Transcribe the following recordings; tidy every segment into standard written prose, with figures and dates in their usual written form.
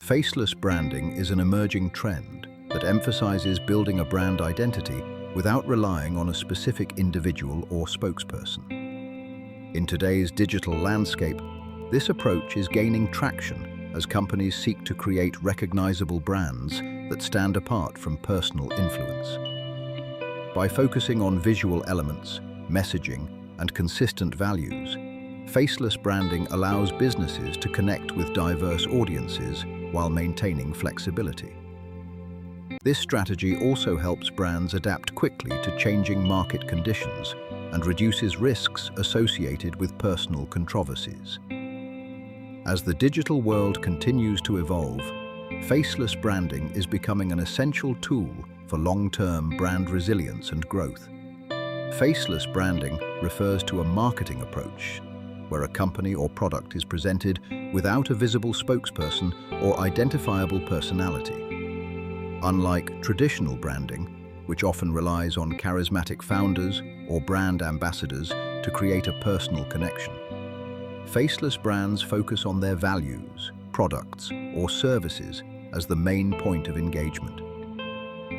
Faceless branding is an emerging trend that emphasizes building a brand identity without relying on a specific individual or spokesperson. In today's digital landscape, this approach is gaining traction as companies seek to create recognizable brands that stand apart from personal influence. By focusing on visual elements, messaging, and consistent values, faceless branding allows businesses to connect with diverse audiences while maintaining flexibility. This strategy also helps brands adapt quickly to changing market conditions and reduces risks associated with personal controversies. As the digital world continues to evolve, faceless branding is becoming an essential tool for long-term brand resilience and growth. Faceless branding refers to a marketing approach where a company or product is presented without a visible spokesperson or identifiable personality. Unlike traditional branding, which often relies on charismatic founders or brand ambassadors to create a personal connection, faceless brands focus on their values, products, or services as the main point of engagement.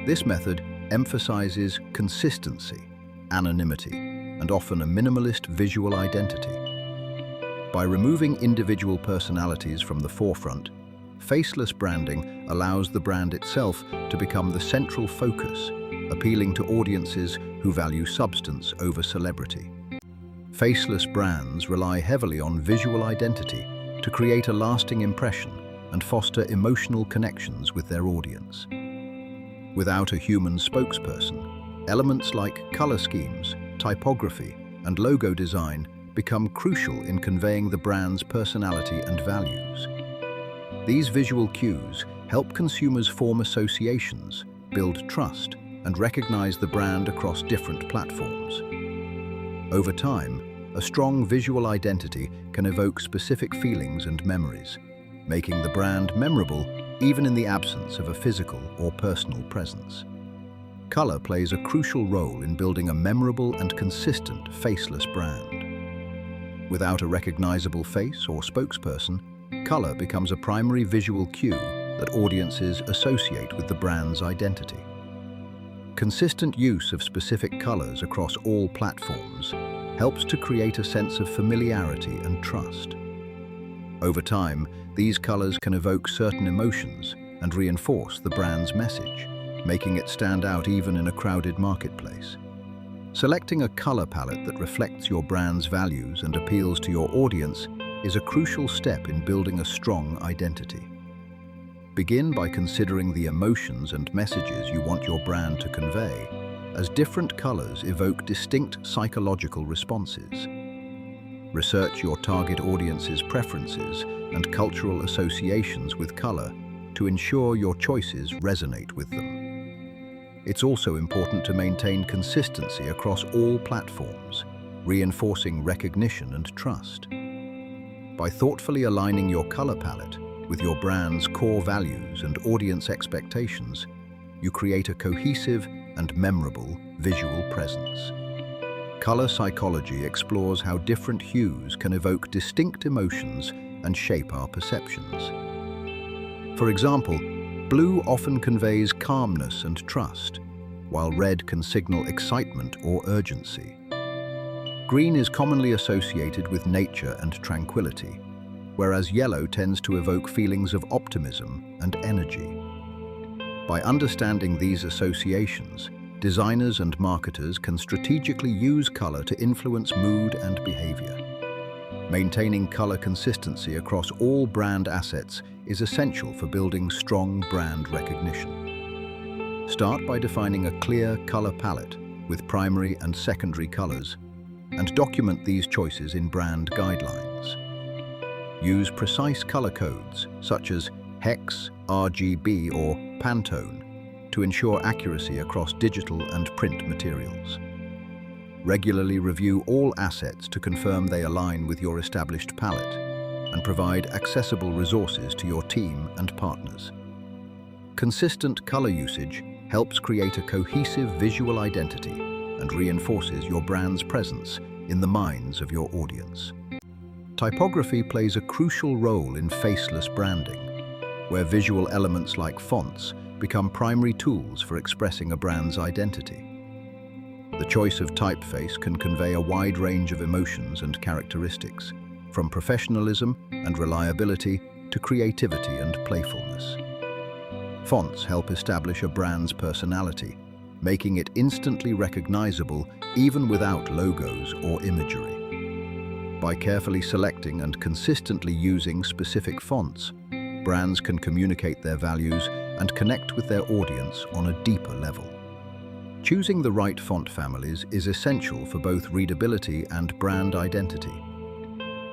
This method emphasizes consistency, anonymity, and often a minimalist visual identity. By removing individual personalities from the forefront, faceless branding allows the brand itself to become the central focus, appealing to audiences who value substance over celebrity. Faceless brands rely heavily on visual identity to create a lasting impression and foster emotional connections with their audience. Without a human spokesperson, elements like color schemes, typography, and logo design become crucial in conveying the brand's personality and values. These visual cues help consumers form associations, build trust, and recognize the brand across different platforms. Over time, a strong visual identity can evoke specific feelings and memories, making the brand memorable even in the absence of a physical or personal presence. Color plays a crucial role in building a memorable and consistent faceless brand. Without a recognizable face or spokesperson, color becomes a primary visual cue that audiences associate with the brand's identity. Consistent use of specific colors across all platforms helps to create a sense of familiarity and trust. Over time, these colors can evoke certain emotions and reinforce the brand's message, making it stand out even in a crowded marketplace. Selecting a color palette that reflects your brand's values and appeals to your audience is a crucial step in building a strong identity. Begin by considering the emotions and messages you want your brand to convey, as different colors evoke distinct psychological responses. Research your target audience's preferences and cultural associations with color to ensure your choices resonate with them. It's also important to maintain consistency across all platforms, reinforcing recognition and trust. By thoughtfully aligning your color palette with your brand's core values and audience expectations, you create a cohesive and memorable visual presence. Color psychology explores how different hues can evoke distinct emotions and shape our perceptions. For example, blue often conveys calmness and trust, while red can signal excitement or urgency. Green is commonly associated with nature and tranquility, whereas yellow tends to evoke feelings of optimism and energy. By understanding these associations, designers and marketers can strategically use color to influence mood and behavior. Maintaining color consistency across all brand assets is essential for building strong brand recognition. Start by defining a clear color palette with primary and secondary colors, and document these choices in brand guidelines. Use precise color codes, such as hex, RGB, or Pantone, to ensure accuracy across digital and print materials. Regularly review all assets to confirm they align with your established palette, and provide accessible resources to your team and partners. Consistent color usage helps create a cohesive visual identity and reinforces your brand's presence in the minds of your audience. Typography plays a crucial role in faceless branding. where visual elements like fonts become primary tools for expressing a brand's identity. The choice of typeface can convey a wide range of emotions and characteristics, from professionalism and reliability to creativity and playfulness. Fonts help establish a brand's personality, making it instantly recognizable even without logos or imagery. By carefully selecting and consistently using specific fonts, brands can communicate their values and connect with their audience on a deeper level. Choosing the right font families is essential for both readability and brand identity.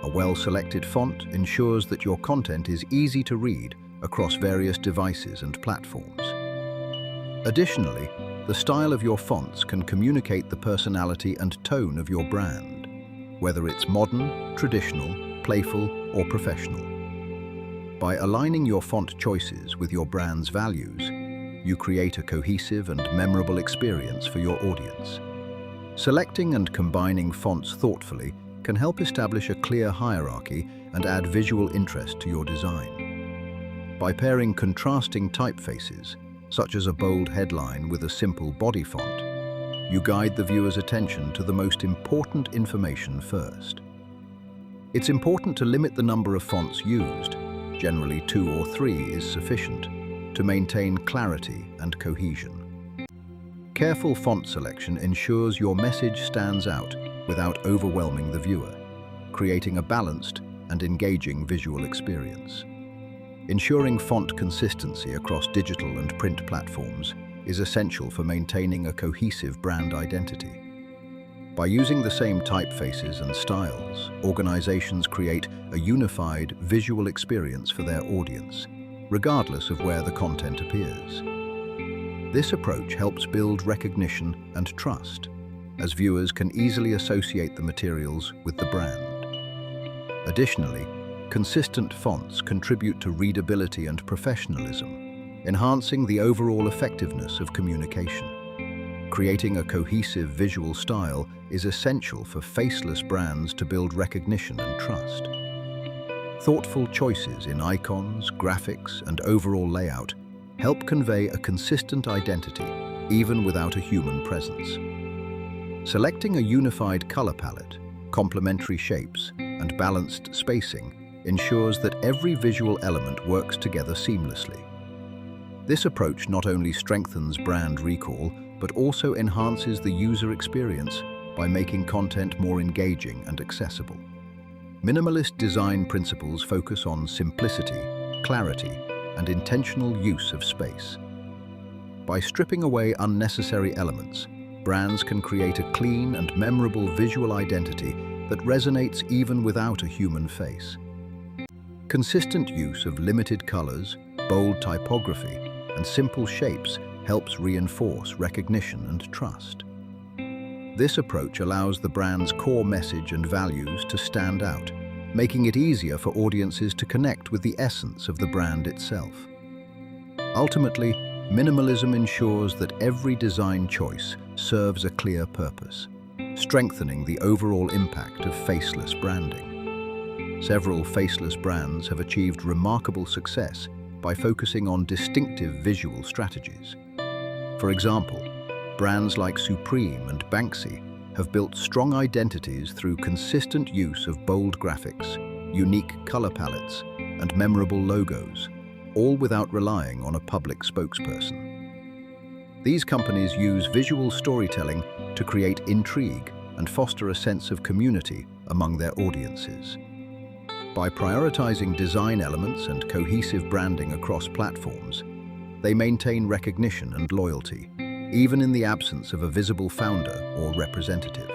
A well-selected font ensures that your content is easy to read across various devices and platforms. Additionally, the style of your fonts can communicate the personality and tone of your brand, whether it's modern, traditional, playful, or professional. By aligning your font choices with your brand's values, you create a cohesive and memorable experience for your audience. Selecting and combining fonts thoughtfully can help establish a clear hierarchy and add visual interest to your design. By pairing contrasting typefaces, such as a bold headline with a simple body font, you guide the viewer's attention to the most important information first. It's important to limit the number of fonts used. Generally 2 or 3 is sufficient to maintain clarity and cohesion. Careful font selection ensures your message stands out without overwhelming the viewer, creating a balanced and engaging visual experience. Ensuring font consistency across digital and print platforms is essential for maintaining a cohesive brand identity. By using the same typefaces and styles, organizations create a unified visual experience for their audience, regardless of where the content appears. This approach helps build recognition and trust, as viewers can easily associate the materials with the brand. Additionally, consistent fonts contribute to readability and professionalism, enhancing the overall effectiveness of communication. Creating a cohesive visual style is essential for faceless brands to build recognition and trust. Thoughtful choices in icons, graphics, and overall layout help convey a consistent identity, even without a human presence. Selecting a unified color palette, complementary shapes, and balanced spacing ensures that every visual element works together seamlessly. This approach not only strengthens brand recall, but also enhances the user experience by making content more engaging and accessible. Minimalist design principles focus on simplicity, clarity, and intentional use of space. By stripping away unnecessary elements, brands can create a clean and memorable visual identity that resonates even without a human face. Consistent use of limited colors, bold typography, and simple shapes helps reinforce recognition and trust. This approach allows the brand's core message and values to stand out, making it easier for audiences to connect with the essence of the brand itself. Ultimately, minimalism ensures that every design choice serves a clear purpose, strengthening the overall impact of faceless branding. Several faceless brands have achieved remarkable success by focusing on distinctive visual strategies. For example, brands like Supreme and Banksy have built strong identities through consistent use of bold graphics, unique color palettes, and memorable logos, all without relying on a public spokesperson. These companies use visual storytelling to create intrigue and foster a sense of community among their audiences. By prioritizing design elements and cohesive branding across platforms, they maintain recognition and loyalty, even in the absence of a visible founder or representative.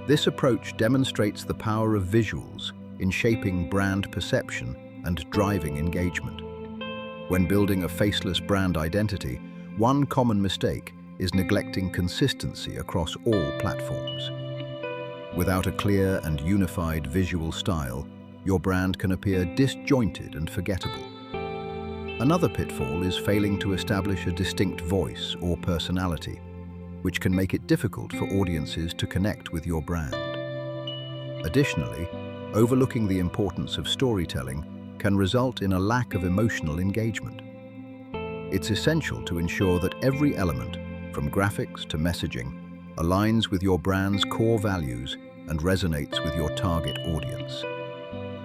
This approach demonstrates the power of visuals in shaping brand perception and driving engagement. When building a faceless brand identity, one common mistake is neglecting consistency across all platforms. Without a clear and unified visual style, your brand can appear disjointed and forgettable. Another pitfall is failing to establish a distinct voice or personality, which can make it difficult for audiences to connect with your brand. Additionally, overlooking the importance of storytelling can result in a lack of emotional engagement. It's essential to ensure that every element, from graphics to messaging, aligns with your brand's core values and resonates with your target audience.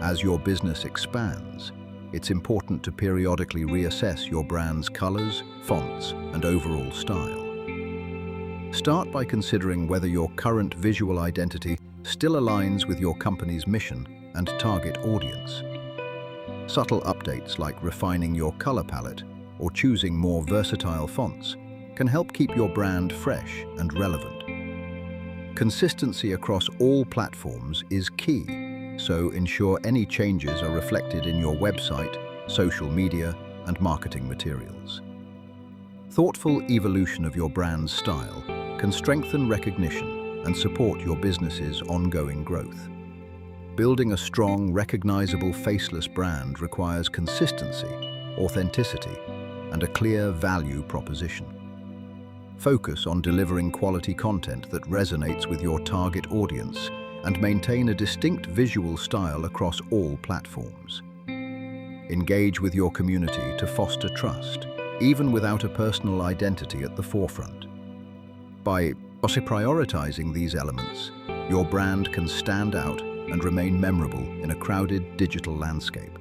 As your business expands, it's important to periodically reassess your brand's colors, fonts, and overall style. Start by considering whether your current visual identity still aligns with your company's mission and target audience. Subtle updates like refining your color palette or choosing more versatile fonts can help keep your brand fresh and relevant. Consistency across all platforms is key, so ensure any changes are reflected in your website, social media, and marketing materials. Thoughtful evolution of your brand's style can strengthen recognition and support your business's ongoing growth. Building a strong, recognizable, faceless brand requires consistency, authenticity, and a clear value proposition. Focus on delivering quality content that resonates with your target audience and maintain a distinct visual style across all platforms. Engage with your community to foster trust, even without a personal identity at the forefront. By prioritizing these elements, your brand can stand out and remain memorable in a crowded digital landscape.